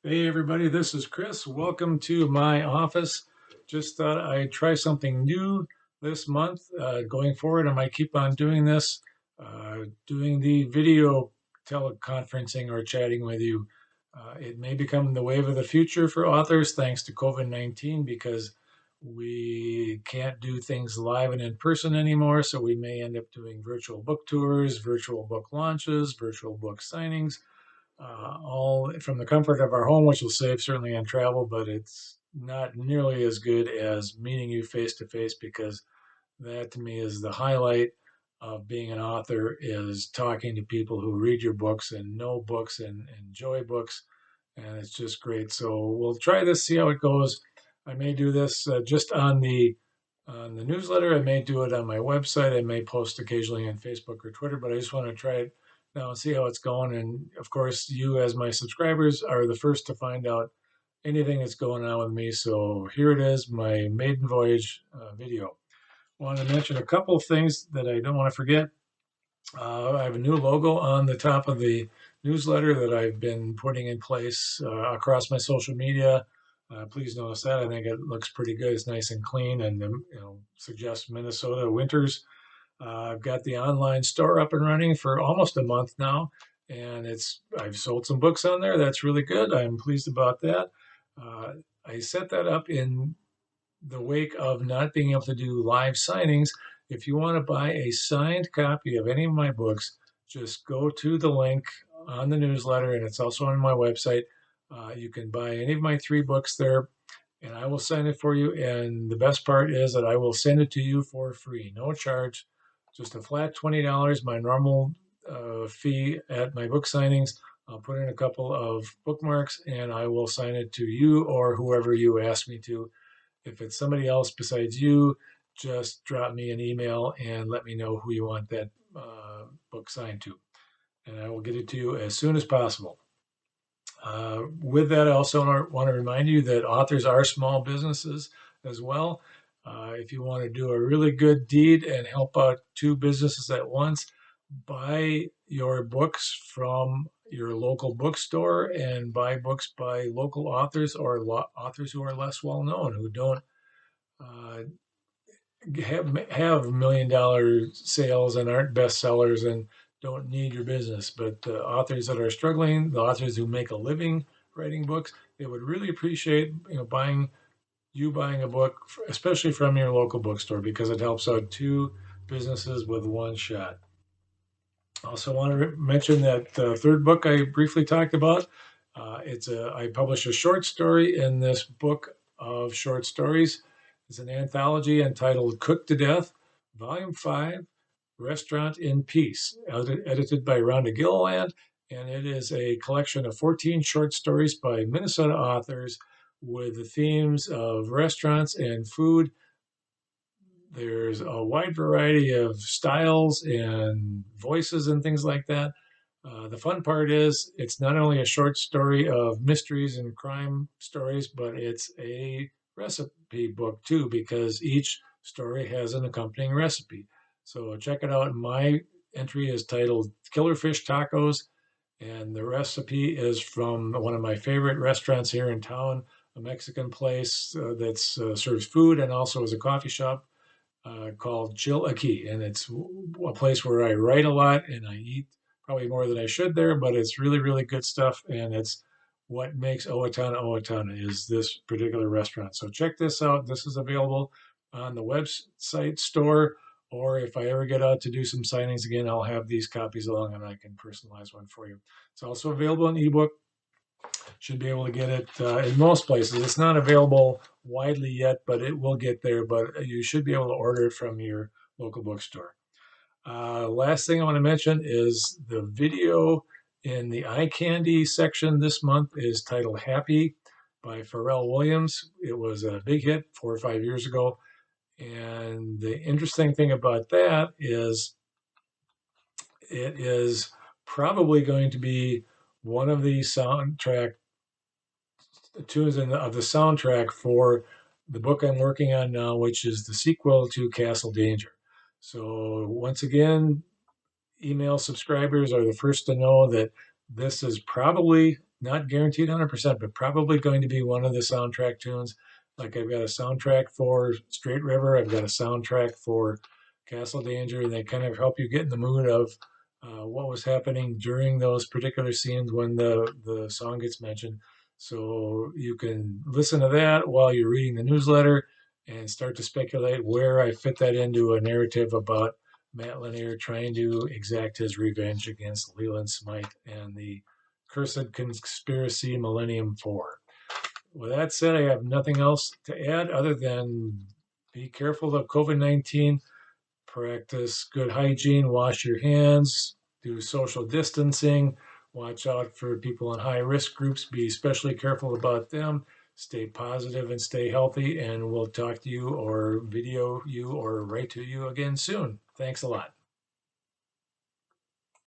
Hey everybody, this is Chris. Welcome to my office. Just thought I'd try something new this month. Going forward, I might keep on doing this, doing the video teleconferencing or chatting with you. It may become the wave of the future for authors thanks to COVID-19 because we can't do things live and in person anymore. So we may end up doing virtual book tours, virtual book launches, virtual book signings, all from the comfort of our home, which will save certainly on travel, but it's not nearly as good as meeting you face to face because that to me is the highlight of being an author is talking to people who read your books and know books and enjoy books, and it's just great. So we'll try this, see how it goes. I may do this just on the newsletter. I may do it on my website. I may post occasionally on Facebook or Twitter, but I just want to try it now and see how it's going. And of course, you as my subscribers are the first to find out anything that's going on with me. So here it is, my maiden voyage video. I want to mention a couple of things that I don't want to forget. I have a new logo on the top of the newsletter that I've been putting in place across my social media. Please notice that. I think it looks pretty good. It's nice and clean and suggests Minnesota winters. I've got the online store up and running for almost a month now, and I've sold some books on there. That's really good. I'm pleased about that. Uh, I set that up in the wake of not being able to do live signings. If you want to buy a signed copy of any of my books, just go to the link on the newsletter, and it's also on my website. You can buy any of my 3 books there, and I will sign it for you. And the best part is that I will send it to you for free, no charge, just a flat $20. My normal fee at my book signings. I'll put in a couple of bookmarks, and I will sign it to you or whoever you ask me to. If it's somebody else besides you, just drop me an email and let me know who you want that book signed to, and I will get it to you as soon as possible. With that, I also want to remind you that authors are small businesses as well. If you want to do a really good deed and help out 2 businesses at once, buy your books from your local bookstore and buy books by local authors or authors who are less well known, who don't uh, have $1 million sales and aren't bestsellers and don't need your business. But authors that are struggling, the authors who make a living writing books, they would really appreciate buying a book, especially from your local bookstore, because it helps out 2 businesses with one shot. Also, want to mention that the 3rd book I briefly talked about. I publish a short story in this book of short stories. It's an anthology entitled Cooked to Death, Volume 5, Restaurant in Peace, edited by Rhonda Gilliland. And it is a collection of 14 short stories by Minnesota authors with the themes of restaurants and food. There's a wide variety of styles and voices and things like that. The fun part is it's not only a short story of mysteries and crime stories, but it's a recipe book too, because each story has an accompanying recipe. So check it out. My entry is titled Killer Fish Tacos, and the recipe is from one of my favorite restaurants here in town, a Mexican place that serves food and also is a coffee shop called Chill Aquí, and it's a place where I write a lot and I eat probably more than I should there, but it's really, really good stuff, and it's what makes Owatonna Owatonna is this particular restaurant. So check this out. This is available on the website store, or if I ever get out to do some signings again, I'll have these copies along and I can personalize one for you. It's also available in ebook. Should be able to get it in most places. It's not available widely yet, but it will get there. But you should be able to order it from your local bookstore. Last thing I want to mention is the video in the eye candy section this month is titled Happy by Pharrell Williams. It was a big hit 4 or 5 years ago. And the interesting thing about that is it is probably going to be one of the soundtrack tunes of the soundtrack for the book I'm working on now, which is the sequel to Castle Danger. So once again, email subscribers are the first to know that this is probably not guaranteed 100%, but probably going to be one of the soundtrack tunes. Like I've got a soundtrack for Straight River, I've got a soundtrack for Castle Danger, and they kind of help you get in the mood of what was happening during those particular scenes when the song gets mentioned. So you can listen to that while you're reading the newsletter and start to speculate where I fit that into a narrative about Matt Lanier trying to exact his revenge against Leland Smythe and the Cursed Conspiracy Millennium 4. With that said, I have nothing else to add other than be careful of COVID-19, practice good hygiene, wash your hands, do social distancing, watch out for people in high risk groups, be especially careful about them, stay positive and stay healthy, and we'll talk to you or video you or write to you again soon. Thanks a lot.